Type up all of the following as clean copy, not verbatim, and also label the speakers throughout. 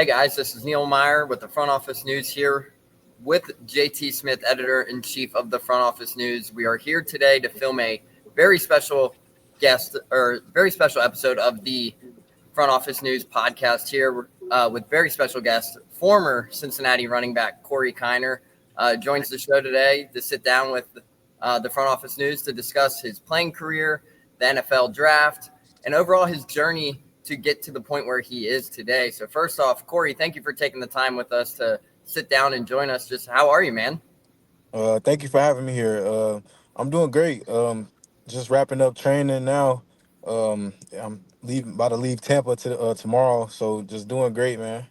Speaker 1: Hey guys, this is Neil Meyer with the Front Office News here with JT Smith, editor-in-chief of the Front Office News. We are here today to film a very special very special episode of the Front Office News podcast here with very special guest, former Cincinnati running back Corey Kiner, joins the show today to sit down with the Front Office News to discuss his playing career, the NFL draft, and overall his journey to get to the point where he is today. So first off, Corey, thank you for taking the time with us to sit down and join us. Just how are you, man?
Speaker 2: Thank you for having me here. I'm doing great. Just wrapping up training now. I'm about to leave Tampa tomorrow, so just doing great, man.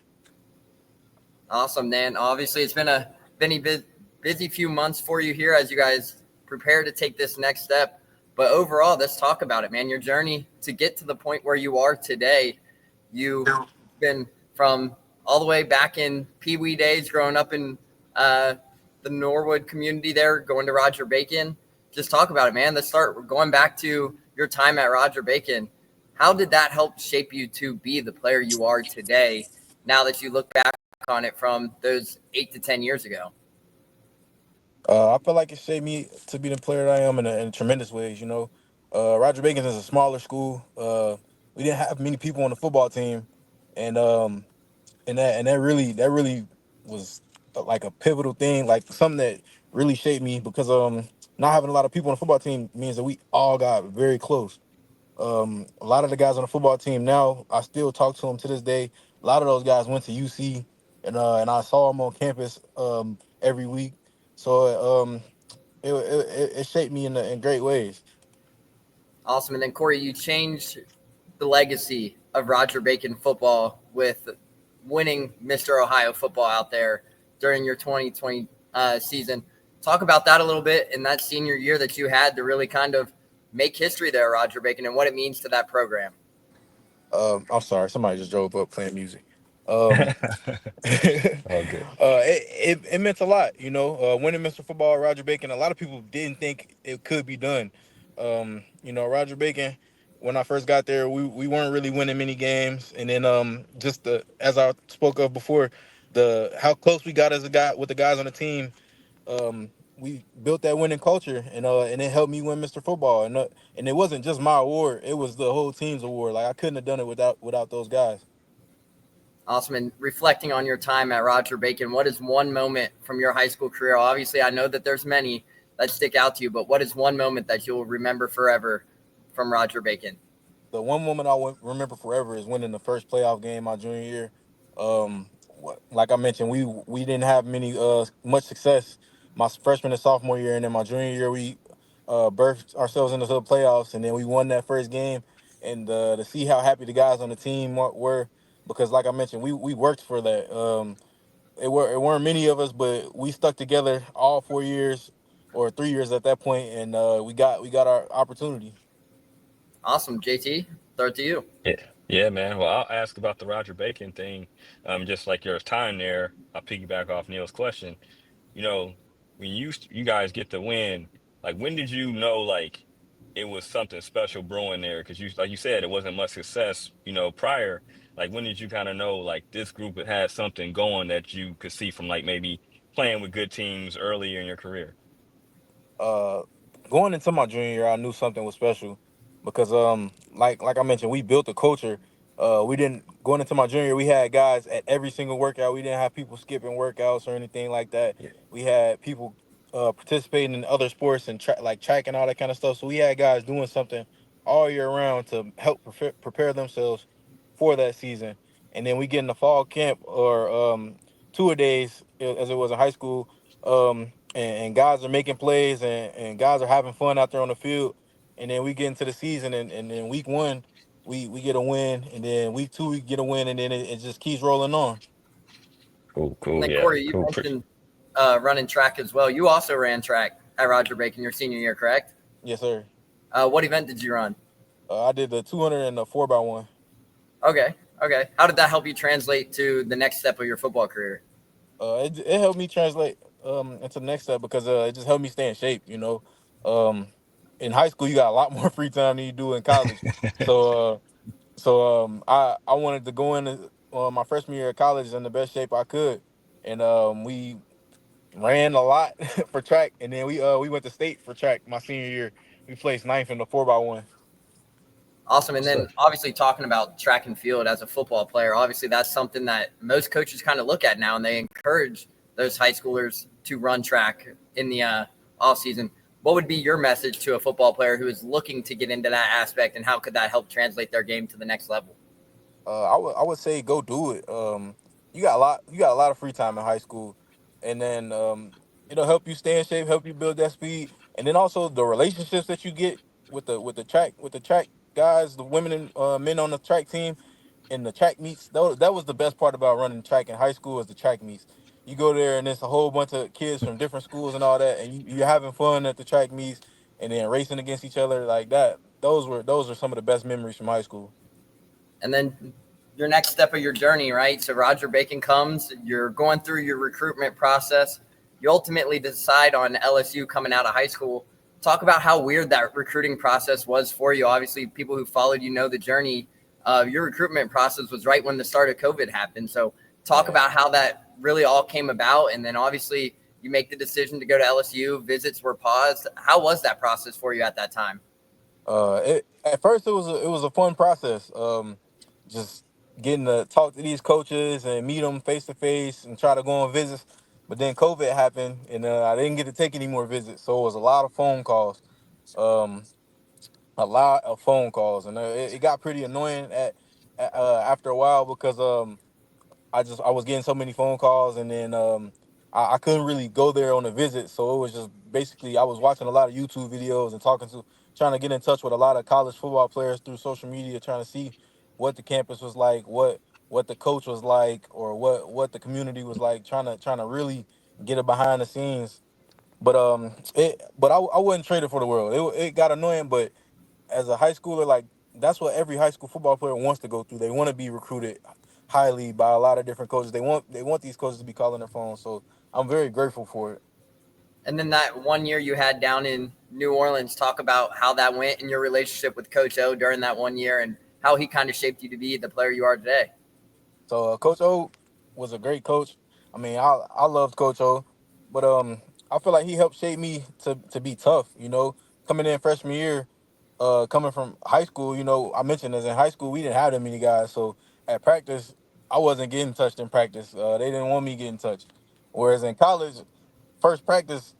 Speaker 1: Awesome, man. Obviously, it's been a busy few months for you here as you guys prepare to take this next step. But overall, let's talk about it, man. Your journey to get to the point where you are today. You've been from all the way back in Pee Wee days, growing up in the Norwood community there, going to Roger Bacon. Just talk about it, man. Let's start going back to your time at Roger Bacon. How did that help shape you to be the player you are today now that you look back on it from those 8 to 10 years ago?
Speaker 2: I feel like it shaped me to be the player that I am in tremendous ways. Roger Bacon is a smaller school. We didn't have many people on the football team, and that really was like a pivotal thing, like something that really shaped me because not having a lot of people on the football team means that we all got very close. A lot of the guys on the football team now, I still talk to them to this day. A lot of those guys went to UC, and I saw them on campus every week. So it shaped me in great ways.
Speaker 1: Awesome. And then, Corey, you changed the legacy of Roger Bacon football with winning Mr. Ohio football out there during your 2020 season. Talk about that a little bit in that senior year that you had to really kind of make history there, Roger Bacon, and what it means to that program.
Speaker 2: I'm sorry, somebody just drove up playing music. Um,
Speaker 3: All good.
Speaker 2: it meant a lot, winning Mr. Football, Roger Bacon. A lot of people didn't think it could be done. Roger Bacon, when I first got there, we weren't really winning many games, and then just the as I spoke of before, the how close we got as a guy with the guys on the team. We built that winning culture, and it helped me win Mr. Football, and it wasn't just my award; it was the whole team's award. Like I couldn't have done it without those guys.
Speaker 1: Awesome. And reflecting on your time at Roger Bacon, what is one moment from your high school career? Obviously, I know that there's many that stick out to you, but what is one moment that you'll remember forever from Roger Bacon?
Speaker 2: The one moment remember forever is winning the first playoff game my junior year. Like I mentioned, we didn't have much success my freshman and sophomore year, and then my junior year we birthed ourselves into the playoffs, and then we won that first game. And to see how happy the guys on the team were, because like I mentioned, we worked for that. It weren't many of us, but we stuck together all 4 years or 3 years at that point, and we got our opportunity.
Speaker 1: Awesome. JT, throw it to you.
Speaker 3: Yeah, yeah, man. Well, I'll ask about the Roger Bacon thing. Just like your time there, I'll piggyback off Neil's question. You know, when you guys get the win, like when did you know like it was something special brewing there? Because like you said, it wasn't much success, prior. Like when did you kind of know like this group had something going that you could see from like maybe playing with good teams earlier in your career?
Speaker 2: uh Going into my junior year, I knew something was special because like I mentioned, we built a culture. We didn't Going into my junior year, we had guys at every single workout. We didn't have people skipping workouts or anything like that.
Speaker 3: Yeah.
Speaker 2: We had people participating in other sports and like track and all that kind of stuff. So we had guys doing something all year round to help prepare themselves for that season. And then we get in the fall camp or tour days as it was in high school. And guys are making plays and guys are having fun out there on the field. And then we get into the season, and then week one, we get a win. And then week two, we get a win. And then it just keeps rolling on.
Speaker 3: Cool,
Speaker 1: And
Speaker 3: cool,
Speaker 1: then,
Speaker 3: yeah,
Speaker 1: Corey, you
Speaker 3: cool.
Speaker 1: mentioned running track as well. You also ran track at Roger Bacon your senior year, correct?
Speaker 2: Yes, sir.
Speaker 1: What event did you run?
Speaker 2: I did the 200 and the 4x1.
Speaker 1: Okay. Okay. How did that help you translate to the next step of your football career?
Speaker 2: It helped me translate into the next step because it just helped me stay in shape. Um, in high school, you got a lot more free time than you do in college. So I wanted to go in my freshman year of college in the best shape I could, and we ran a lot for track, and then we went to state for track my senior year. We placed ninth in the 4x1.
Speaker 1: Awesome. And
Speaker 3: So
Speaker 1: then obviously talking about track and field as a football player, obviously that's something that most coaches kind of look at now, and they encourage those high schoolers to run track in the off season. What would be your message to a football player who is looking to get into that aspect, and how could that help translate their game to the next level?
Speaker 2: I would say go do it. You got a lot of free time in high school, and then it'll help you stay in shape, help you build that speed, and then also the relationships that you get with the track guys, the women and men on the track team, and the track meets. That was the best part about running track in high school is the track meets. You go there and it's a whole bunch of kids from different schools and all that, and you're having fun at the track meets, and then racing against each other like that. Those are some of the best memories from high school.
Speaker 1: And then your next step of your journey, right? So Roger Bacon comes, you're going through your recruitment process. You ultimately decide on LSU coming out of high school. Talk about how weird that recruiting process was for you. Obviously, people who followed you know the journey. Your recruitment process was right when the start of COVID happened. So talk
Speaker 2: Yeah.
Speaker 1: about how that really all came about. And then obviously you make the decision to go to LSU. Visits were paused. How was that process for you at that time?
Speaker 2: At first it was a fun process. Just getting to talk to these coaches and meet them face to face and try to go on visits. But then COVID happened, and I didn't get to take any more visits, so it was a lot of phone calls. Um, a lot of phone calls, and it got pretty annoying after a while because I was getting so many phone calls, and then I couldn't really go there on a visit, so it was just basically I was watching a lot of YouTube videos and trying to get in touch with a lot of college football players through social media, trying to see what the campus was like, what the coach was like, or what the community was like, trying to really get it behind the scenes. But I wouldn't trade it for the world. It got annoying, but as a high schooler, like that's what every high school football player wants to go through. They want to be recruited highly by a lot of different coaches. They want these coaches to be calling their phones. So I'm very grateful for it.
Speaker 1: And then that one year you had down in New Orleans, talk about how that went in your relationship with Coach O during that one year and how he kind of shaped you to be the player you are today.
Speaker 2: So Coach O was a great coach. I mean, I loved Coach O, but I feel like he helped shape me to be tough. Coming in freshman year, coming from high school, I mentioned as in high school we didn't have that many guys. So at practice, I wasn't getting touched in practice. They didn't want me getting touched. Whereas in college, first practice,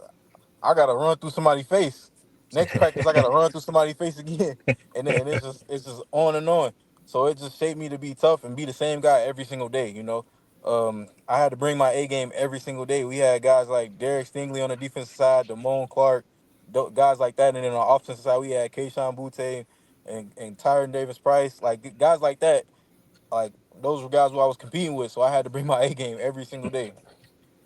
Speaker 2: I gotta run through somebody's face. Next practice, I gotta run through somebody's face again, and it's just on and on. So it just shaped me to be tough and be the same guy every single day. I had to bring my A game every single day. We had guys like Derek Stingley on the defensive side, Damone Clark, guys like that, and then on the offensive side we had Kayshawn Butte and Tyron Davis Price, like guys like that. Like those were guys who I was competing with, so I had to bring my A game every single day.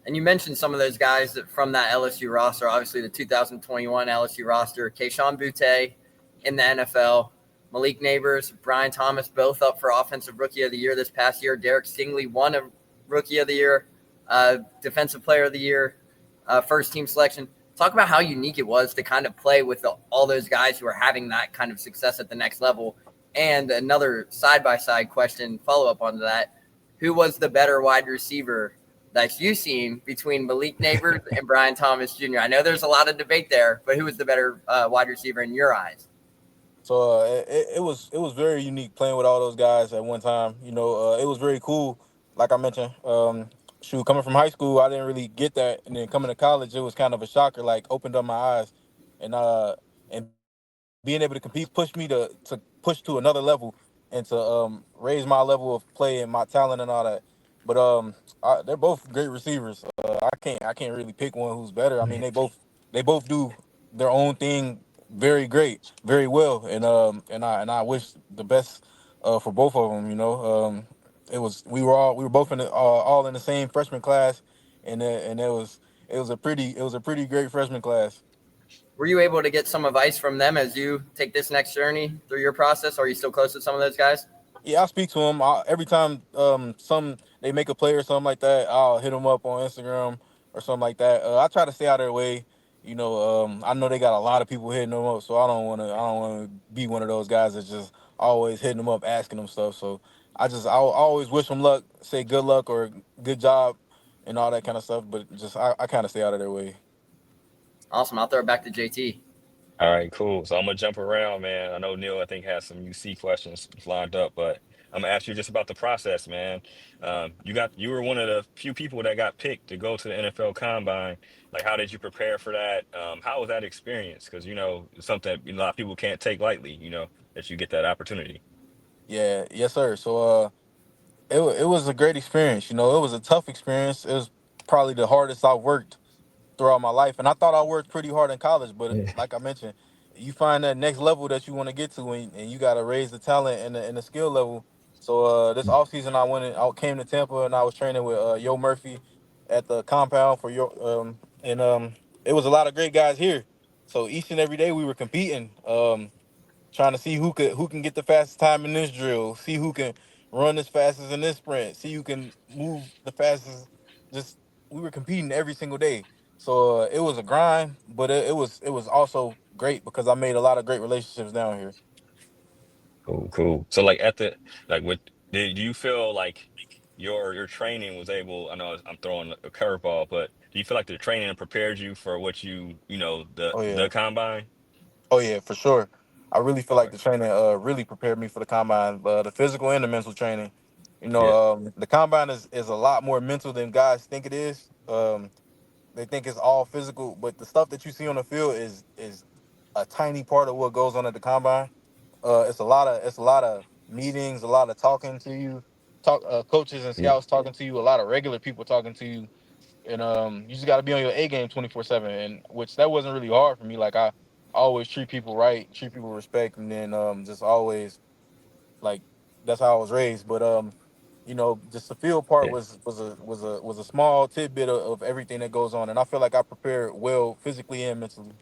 Speaker 1: And you mentioned some of those guys that from that LSU roster, obviously the 2021 LSU roster, Kayshawn Butte in the NFL, Malik Neighbors, Brian Thomas, both up for Offensive Rookie of the Year this past year. Derek Stingley won a Rookie of the Year, Defensive Player of the Year, first team selection. Talk about how unique it was to kind of play with all those guys who are having that kind of success at the next level. And another side by side question, follow up on that. Who was the better wide receiver that you've seen between Malik Neighbors and Brian Thomas Jr.? I know there's a lot of debate there, but who was the better wide receiver in your eyes?
Speaker 2: So it was very unique playing with all those guys at one time. It was very cool. Like I mentioned, coming from high school, I didn't really get that, and then coming to college, it was kind of a shocker. Like opened up my eyes, and being able to compete pushed me to push to another level and to raise my level of play and my talent and all that. But they're both great receivers. I can't really pick one who's better. I mean, they both do their own thing very great, very well, and I wish the best for both of them. We were both all in the same freshman class, and it was a pretty great freshman class.
Speaker 1: Were you able to get some advice from them as you take this next journey through your process? Are you still close to some of those guys?
Speaker 2: Yeah, I speak to them every time some they make a play or something like that. I'll hit them up on Instagram or something like that. I try to stay out of their way. I know they got a lot of people hitting them up, so I don't want to be one of those guys that's just always hitting them up, asking them stuff. So I always wish them luck, say good luck or good job, and all that kind of stuff. But just I kind of stay out of their way.
Speaker 1: Awesome. I'll throw it back to JT.
Speaker 3: All right, cool. So I'm gonna jump around, man. I know Neil, I think, has some UC questions lined up, but I'm gonna ask you just about the process, man. You were one of the few people that got picked to go to the NFL Combine. Like, how did you prepare for that? How was that experience? Because it's something that a lot of people can't take lightly. That you get that opportunity.
Speaker 2: Yeah, yes, sir. So it was a great experience. It was a tough experience. It was probably the hardest I've worked throughout my life. And I thought I worked pretty hard in college, but
Speaker 3: Yeah.
Speaker 2: like I mentioned, you find that next level that you want to get to, and you got to raise the talent and the skill level. So this offseason, I came to Tampa, and I was training with Yo Murphy at the compound for and it was a lot of great guys here. So each and every day we were competing. Trying to see who can get the fastest time in this drill, see who can run as fast as in this sprint, see who can move the fastest. Just we were competing every single day, so it was a grind, but it was also great because I made a lot of great relationships down here.
Speaker 3: Cool, cool. So like what did you feel like your training was able, I know I'm throwing a curveball, but do you feel like the training prepared you for what
Speaker 2: Oh
Speaker 3: the
Speaker 2: yeah,
Speaker 3: combine?
Speaker 2: oh yeah, for sure. I really feel like
Speaker 3: Okay.
Speaker 2: the training really prepared me for the combine, the physical and the mental training.
Speaker 3: Yeah.
Speaker 2: The combine is a lot more mental than guys think it is. They think it's all physical, but the stuff that you see on the field is a tiny part of what goes on at the combine. It's a lot of meetings, a lot of talking to you, coaches and
Speaker 3: Yeah,
Speaker 2: scouts talking to you, a lot of regular people talking to you, and you just got to be on your A game 24/7. And which that wasn't really hard for me. Like I always treat people right, treat people with respect, and then just always like that's how I was raised. But just the field part
Speaker 3: yeah.
Speaker 2: was a small tidbit of everything that goes on, and I feel like I prepared well physically and mentally.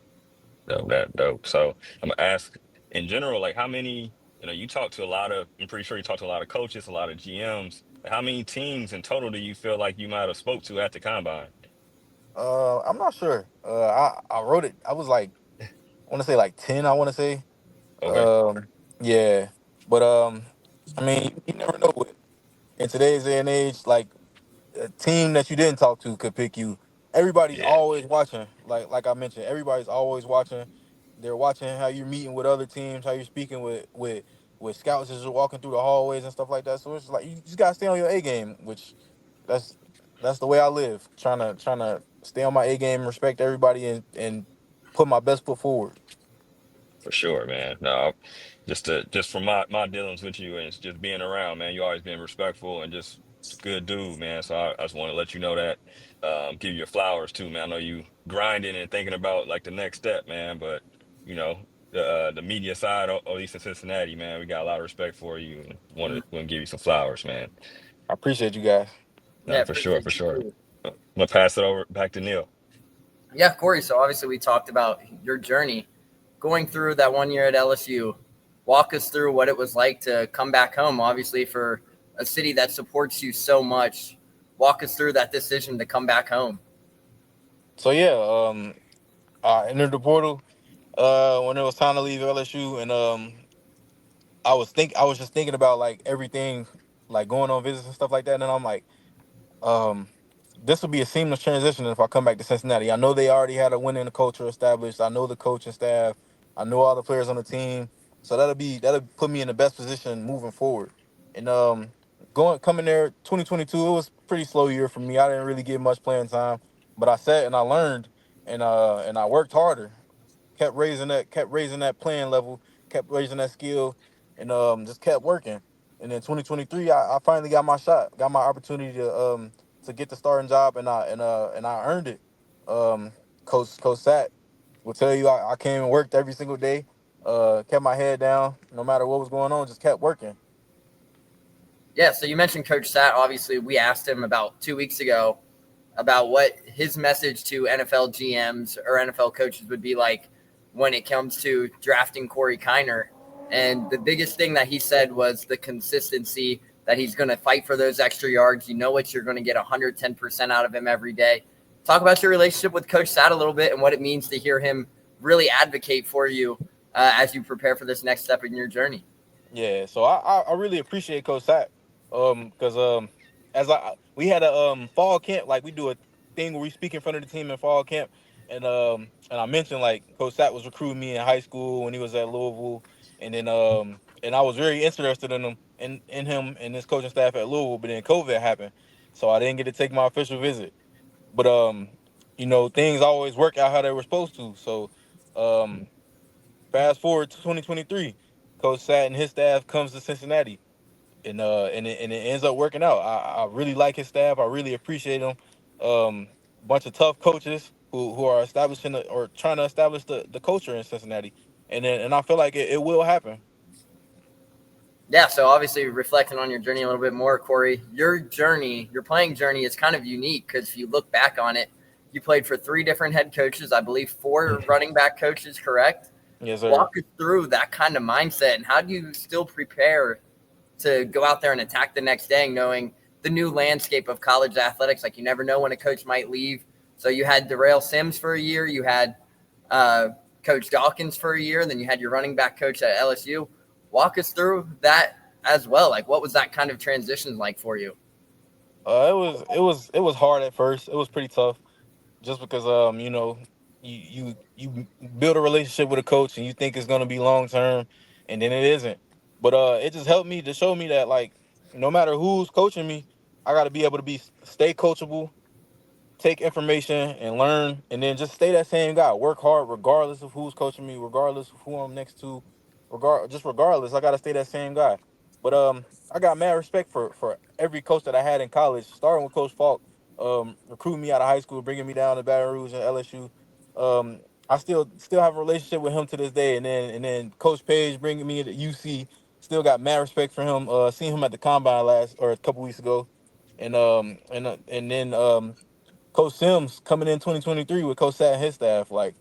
Speaker 3: Dope. So I'm gonna ask in general, like how many, you talk to a lot of, I'm pretty sure you talk to a lot of coaches, a lot of GMs. Like, how many teams in total do you feel like you might have spoke to at the combine?
Speaker 2: I'm not sure. I wrote it. I was like, I want to say like 10. I want to say.
Speaker 3: Okay.
Speaker 2: Um, yeah, but I mean, you never know. In today's day and age, like a team that you didn't talk to could pick you. Everybody's
Speaker 3: Yeah,
Speaker 2: always watching. Like I mentioned, everybody's always watching. They're watching how you're meeting with other teams, how you're speaking with scouts as you're walking through the hallways and stuff like that. So it's like you just gotta stay on your A game, which that's that's the way I live. Trying to stay on my A game, respect everybody, and put my best foot forward.
Speaker 3: for sure, man. No, just from my dealings with you and just being around, man, you always been respectful and just a good dude, man. So I just want to let you know that, give you your flowers too, man. I know you grinding and thinking about like the next step, man. But the media side, at least in Cincinnati, man, we got a lot of respect for you and want to give you some flowers, man.
Speaker 2: I appreciate you guys.
Speaker 1: Yeah,
Speaker 3: No, for sure, for
Speaker 1: appreciate you
Speaker 3: sure.
Speaker 1: too.
Speaker 3: I'm gonna pass it over back to Neil.
Speaker 1: Yeah, Corey. So obviously we talked about your journey going through that 1 year at LSU. Walk us through what it was like to come back home, obviously, for a city that supports you so much. Walk us through that decision to come back home.
Speaker 2: So yeah, I entered the portal when it was time to leave LSU, and I was just thinking about like everything, like going on visits and stuff like that, and I'm like, um, this will be a seamless transition if I come back to Cincinnati. I know they already had a winning culture established. I know the coaching staff. I know all the players on the team, so that'll put me in the best position moving forward. And going coming there 2022, it was a pretty slow year for me. I didn't really get much playing time, but I sat and I learned, and I worked harder, kept raising that playing level, kept raising that skill, and just kept working. And then 2023, I finally got my shot, got my opportunity to get the starting job, and I earned it. Um, Coach Sat will tell you I came and worked every single day. Kept my head down, no matter what was going on, just kept working.
Speaker 1: Yeah, so you mentioned Coach Sat. Obviously, we asked him about 2 weeks ago about what his message to NFL GMs or NFL coaches would be like when it comes to drafting Corey Kiner. And the biggest thing that he said was the consistency, that he's going to fight for those extra yards. You know what, you're going to get 110% out of him every day. Talk about your relationship with Coach Sat a little bit and what it means to hear him really advocate for you as you prepare for this next step in your journey.
Speaker 2: Yeah, so I really appreciate Coach Sapp, because as I we had a fall camp, like we do a thing where we speak in front of the team in fall camp, and I mentioned like Coach Sapp was recruiting me in high school when he was at Louisville, and I was very interested in him and his coaching staff at Louisville, but then COVID happened, so I didn't get to take my official visit. But things always work out how they were supposed to. So um fast forward to 2023, Coach Sat and his staff comes to Cincinnati, and it ends up working out. I really like his staff. I really appreciate him. Bunch of tough coaches who are establishing or trying to establish the culture in Cincinnati, and I feel like it will happen.
Speaker 1: Yeah, so obviously reflecting on your journey a little bit more, Corey, your playing journey is kind of unique because if you look back on it, you played for three different head coaches, I believe four running back coaches, correct?
Speaker 2: Yes, sir.
Speaker 1: Walk us through that kind of mindset and how do you still prepare to go out there and attack the next day, knowing the new landscape of college athletics? Like you never know when a coach might leave. So you had Darrell Sims for a year, you had uh, Coach Dawkins for a year, and then you had your running back coach at LSU. Walk us through that as well. Like, what was that kind of transition like for you?
Speaker 2: It was hard at first. It was pretty tough, just because you build a relationship with a coach and you think it's gonna be long term, and then it isn't. But it just helped me to show me that, like, no matter who's coaching me, I got to be able to stay coachable, take information and learn, and then just stay that same guy. Work hard regardless of who's coaching me, regardless of who I'm next to, regardless. I gotta stay that same guy. But I got mad respect for every coach that I had in college, starting with Coach Falk, recruiting me out of high school, bringing me down to Baton Rouge and LSU. I still have a relationship with him to this day, and then Coach Page bringing me to UC. Still got mad respect for him. Seeing him at the combine last or a couple weeks ago, and then Coach Sims coming in 2023 with Coach Sat and his staff. Like,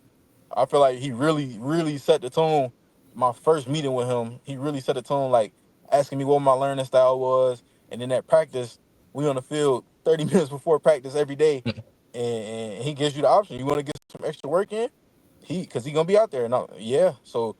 Speaker 2: I feel like he really, really set the tone. My first meeting with him, he really set the tone, like asking me what my learning style was. And then at practice, we on the field 30 minutes before practice every day. And he gives you the option. You want to get some extra work in? Because he gonna be out there. And yeah. So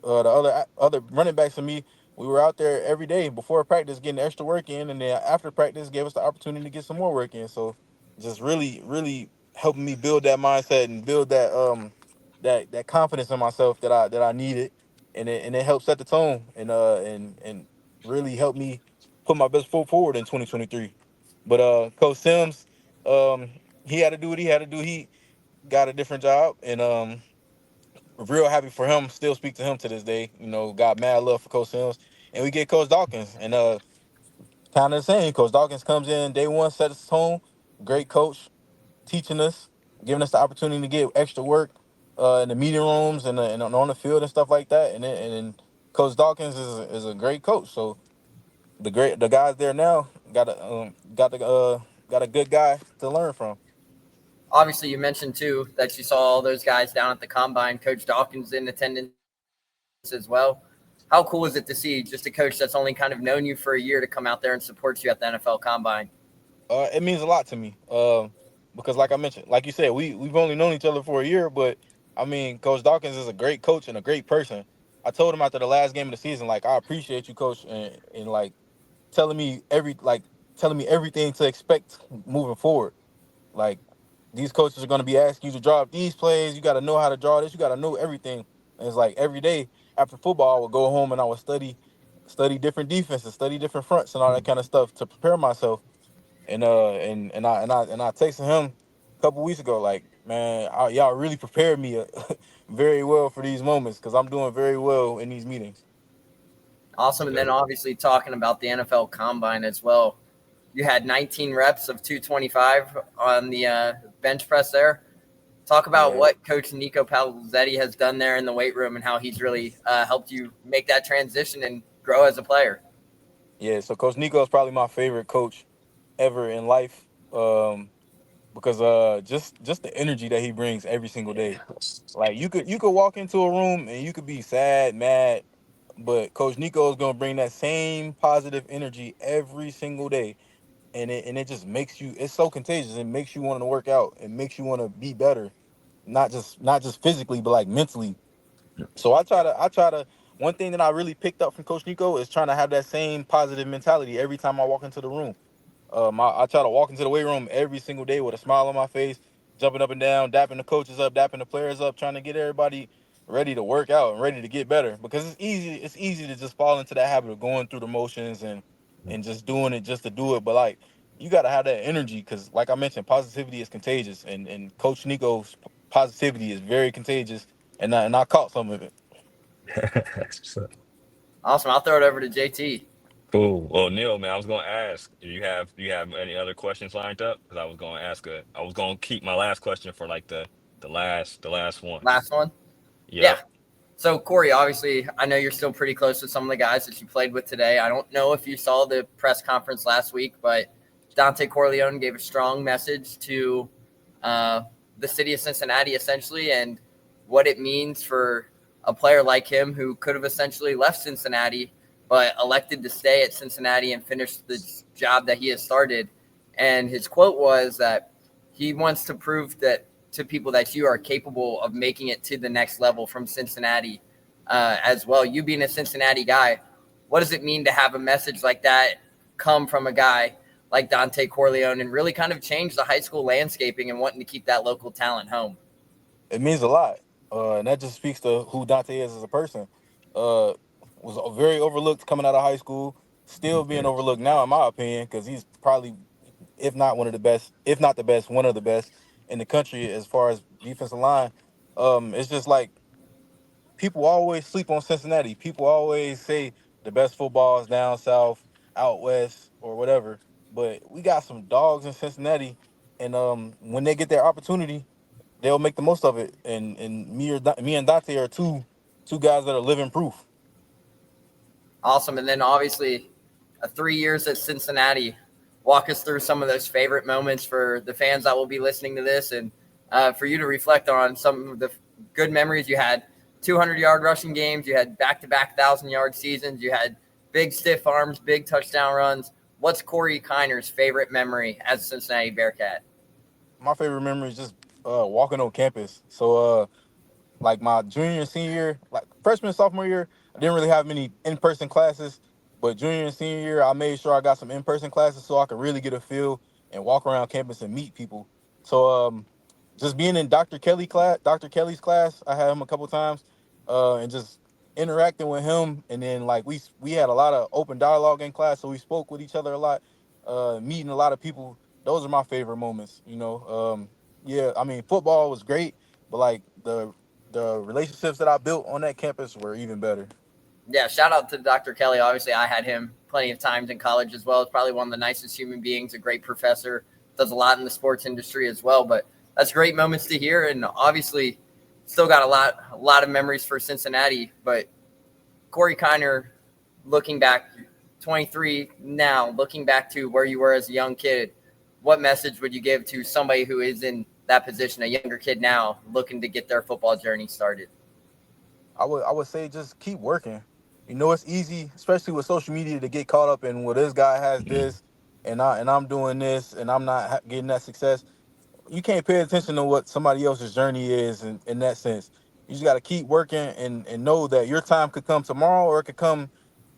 Speaker 2: the other running backs and me, we were out there every day before practice getting extra work in, and then after practice gave us the opportunity to get some more work in. So just really, really helping me build that mindset and build that confidence in myself that I needed, and it helped set the tone, and really helped me put my best foot forward in 2023. But Coach Sims, um, he had to do what he had to do. He got a different job, and real happy for him. Still speak to him to this day. Got mad love for Coach Sims, and we get Coach Dawkins, and kind of the same. Coach Dawkins comes in day one, sets the tone. Great coach, teaching us, giving us the opportunity to get extra work in the meeting rooms and on the field and stuff like that. And then Coach Dawkins is a great coach. So the guys there now got a good guy to learn from.
Speaker 1: Obviously, you mentioned too that you saw all those guys down at the combine. Coach Dawkins in attendance as well. How cool is it to see just a coach that's only kind of known you for a year to come out there and support you at the NFL combine?
Speaker 2: It means a lot to me. Because like I mentioned, like you said, we've only known each other for a year, but I mean, Coach Dawkins is a great coach and a great person. I told him after the last game of the season, like, I appreciate you, coach, and like telling me telling me everything to expect moving forward. Like, these coaches are going to be asking you to draw up these plays. You got to know how to draw this. You got to know everything. And it's like every day after football, I would go home and I would study different defenses, study different fronts, and all that kind of stuff to prepare myself. And I texted him a couple weeks ago, like, man, y'all really prepared me very well for these moments, because I'm doing very well in these meetings.
Speaker 1: Awesome. And then obviously talking about the NFL combine as well. You had 19 reps of 225 on the bench press there. Talk about
Speaker 2: Yeah,
Speaker 1: what Coach Nico Palizzetti has done there in the weight room and how he's really helped you make that transition and grow as a player.
Speaker 2: yeah. So Coach Nico is probably my favorite coach ever in life. Because just the energy that he brings every single day. Like, you could walk into a room and you could be sad, mad, but Coach Nico is gonna bring that same positive energy every single day, and it just makes you. It's so contagious. It makes you want to work out. It makes you want to be better, not just physically, but like mentally. So I try to one thing that I really picked up from Coach Nico is trying to have that same positive mentality every time I walk into the room. I try to walk into the weight room every single day with a smile on my face, jumping up and down, dapping the coaches up, dapping the players up, trying to get everybody ready to work out and ready to get better. Because it's easy. It's easy to just fall into that habit of going through the motions and just doing it just to do it. But like you got to have that energy because, like I mentioned, positivity is contagious, and Coach Nico's positivity is very contagious. And I caught some of it.
Speaker 3: So,
Speaker 1: Awesome. I'll throw it over to JT.
Speaker 3: cool. Well, Neil, man, I was gonna ask, do you have any other questions lined up? Because I was gonna keep my last question for like the last one.
Speaker 1: Last one. Yeah.
Speaker 3: Yep.
Speaker 1: So, Corey, obviously, I know you're still pretty close with some of the guys that you played with today. I don't know if you saw the press conference last week, but Dante Corleone gave a strong message to uh, the city of Cincinnati, essentially, and what it means for a player like him who could have essentially left Cincinnati, but elected to stay at Cincinnati and finish the job that he has started. And his quote was that he wants to prove that to people that you are capable of making it to the next level from Cincinnati as well. You being a Cincinnati guy, what does it mean to have a message like that come from a guy like Dante Corleone and really kind of change the high school landscaping and wanting to keep that local talent home?
Speaker 2: It means a lot, and that just speaks to who Dante is as a person. Uh, was very overlooked coming out of high school, still being overlooked now, in my opinion, because he's probably, if not one of the best, if not the best, one of the best in the country as far as defensive line. It's just like people always sleep on Cincinnati. People always say the best football is down south, out west, or whatever. But we got some dogs in Cincinnati, and when they get their opportunity, they'll make the most of it. And me and Dante are two guys that are living proof.
Speaker 1: Awesome. And then obviously 3 years at Cincinnati. Walk us through some of those favorite moments for the fans that will be listening to this and for you to reflect on some of the good memories you had. 200-yard rushing games. You had back-to-back 1,000-yard seasons. You had big stiff arms, big touchdown runs. What's Corey Kiner's favorite memory as a Cincinnati Bearcat?
Speaker 2: My favorite memory is just walking on campus. So like my junior and senior year, like freshman and sophomore year, I didn't really have many in-person classes. But junior and senior year, I made sure I got some in-person classes so I could really get a feel and walk around campus and meet people. So just being in Dr. Kelly's class, I had him a couple times, and just interacting with him. And then like we had a lot of open dialogue in class, so we spoke with each other a lot, meeting a lot of people. Those are my favorite moments. Yeah, I mean football was great, but like the relationships that I built on that campus were even better.
Speaker 1: Yeah, shout out to Dr. Kelly. Obviously, I had him plenty of times in college as well. He's probably one of the nicest human beings, a great professor, does a lot in the sports industry as well. But that's great moments to hear. And obviously, still got a lot of memories for Cincinnati. But Corey Kiner, looking back, 23 now, looking back to where you were as a young kid, what message would you give to somebody who is in that position, a younger kid now, looking to get their football journey started?
Speaker 2: I would say just keep working. It's easy, especially with social media, to get caught up in, well, this guy has
Speaker 3: Mhm.
Speaker 2: this, and I'm doing this, and I'm not getting that success. You can't pay attention to what somebody else's journey is in that sense. You just got to keep working and know that your time could come tomorrow or it could come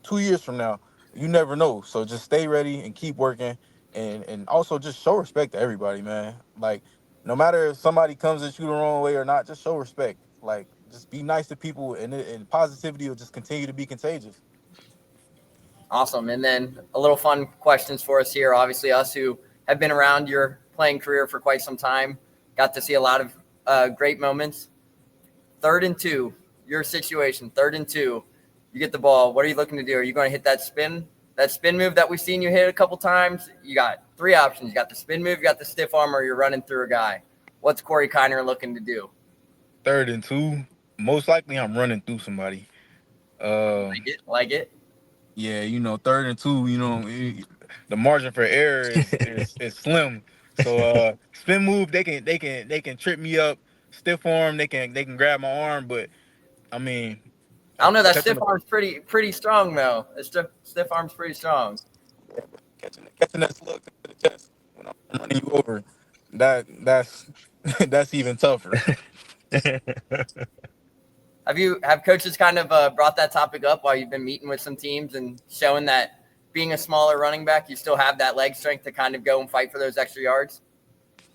Speaker 2: 2 years from now. You never know. So just stay ready and keep working, and also just show respect to everybody, man. Like no matter if somebody comes at you the wrong way or not, just show respect. Like just be nice to people, and positivity will just continue to be contagious.
Speaker 1: Awesome. And then a little fun questions for us here. Obviously, us who have been around your playing career for quite some time, got to see a lot of great moments. 3rd and 2, your situation, 3rd and 2, you get the ball. What are you looking to do? Are you going to hit that spin move that we've seen you hit a couple times? You got 3 options. You got the spin move, you got the stiff arm, or you're running through a guy. What's Corey Kiner looking to do?
Speaker 2: 3rd and 2, most likely I'm running through somebody.
Speaker 1: Like it, like it.
Speaker 2: Yeah, 3rd and 2, the margin for error is slim. So spin move, they can trip me up. Stiff arm, they can grab my arm, but I mean,
Speaker 1: I don't know. That
Speaker 2: catching
Speaker 1: stiff
Speaker 2: the
Speaker 1: arm's pretty strong though. That stiff arm's pretty strong.
Speaker 2: catching that slug to the chest when I'm running you over, that's that's even tougher.
Speaker 1: Have coaches kind of brought that topic up while you've been meeting with some teams and showing that being a smaller running back, you still have that leg strength to kind of go and fight for those extra yards?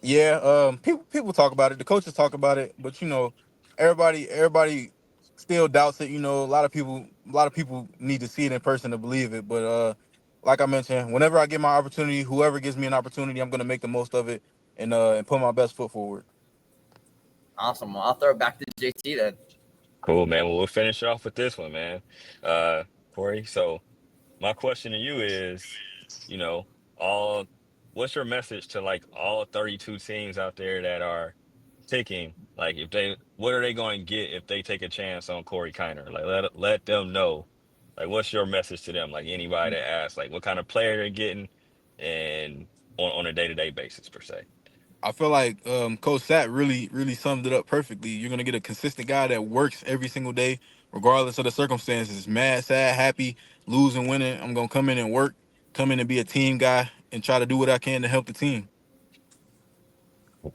Speaker 2: Yeah, people talk about it. The coaches talk about it, but everybody still doubts it. A lot of people need to see it in person to believe it. But like I mentioned, whenever I get my opportunity, whoever gives me an opportunity, I'm gonna make the most of it and put my best foot forward.
Speaker 1: Awesome. Well, I'll throw it back to JT then.
Speaker 3: Cool, man. Well, we'll finish off with this one, man. Corey, so my question to you is, you know, all what's your message to like all 32 teams out there that are ticking? Like if what are they going to get if they take a chance on Corey Kiner? Like let them know. Like what's your message to them? Like anybody that asks, like what kind of player they're getting and on a day-to-day basis per se.
Speaker 2: I feel like Coach Sat really summed it up perfectly. You're gonna get a consistent guy that works every single day, regardless of the circumstances. Mad, sad, happy, losing, winning. I'm gonna come in and work, come in and be a team guy, and try to do what I can to help the team.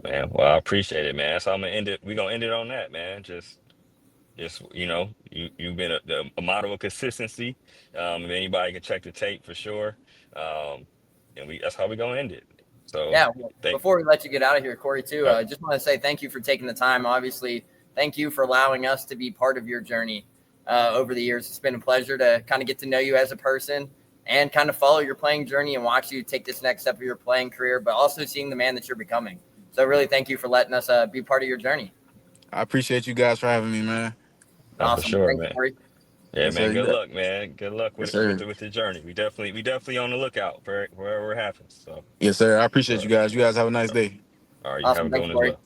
Speaker 3: Man, well, I appreciate it, man. So I'm gonna end it. We're gonna end it on that, man. Just you've been a model of consistency. If anybody can check the tape for sure. Um, and we that's how we gonna end it. So
Speaker 1: Yeah. Well,
Speaker 3: thank
Speaker 1: before we let you get out of here, Corey, too,
Speaker 3: uh,
Speaker 1: I just want to say thank you for taking the time. Obviously, thank you for allowing us to be part of your journey over the years. It's been a pleasure to kind of get to know you as a person and kind of follow your playing journey and watch you take this next step of your playing career, but also seeing the man that you're becoming. So really thank you for letting us be part of your journey.
Speaker 2: I appreciate you guys for having me, man.
Speaker 3: for
Speaker 1: Awesome.
Speaker 3: sure,
Speaker 1: Thanks,
Speaker 3: man.
Speaker 1: Corey.
Speaker 3: Yeah,
Speaker 2: Yes, sir.
Speaker 3: man.
Speaker 2: You
Speaker 3: Good
Speaker 2: got.
Speaker 3: luck, man. Good luck
Speaker 2: Yes,
Speaker 3: with
Speaker 2: sir.
Speaker 3: with the journey. We definitely on the lookout for wherever it happens. So,
Speaker 2: Yes, sir. I appreciate
Speaker 3: uh,
Speaker 2: you guys. You guys have a nice day.
Speaker 3: all right, you have
Speaker 1: Awesome.
Speaker 3: a good
Speaker 1: Thanks,
Speaker 3: one as
Speaker 1: Corey.
Speaker 3: well.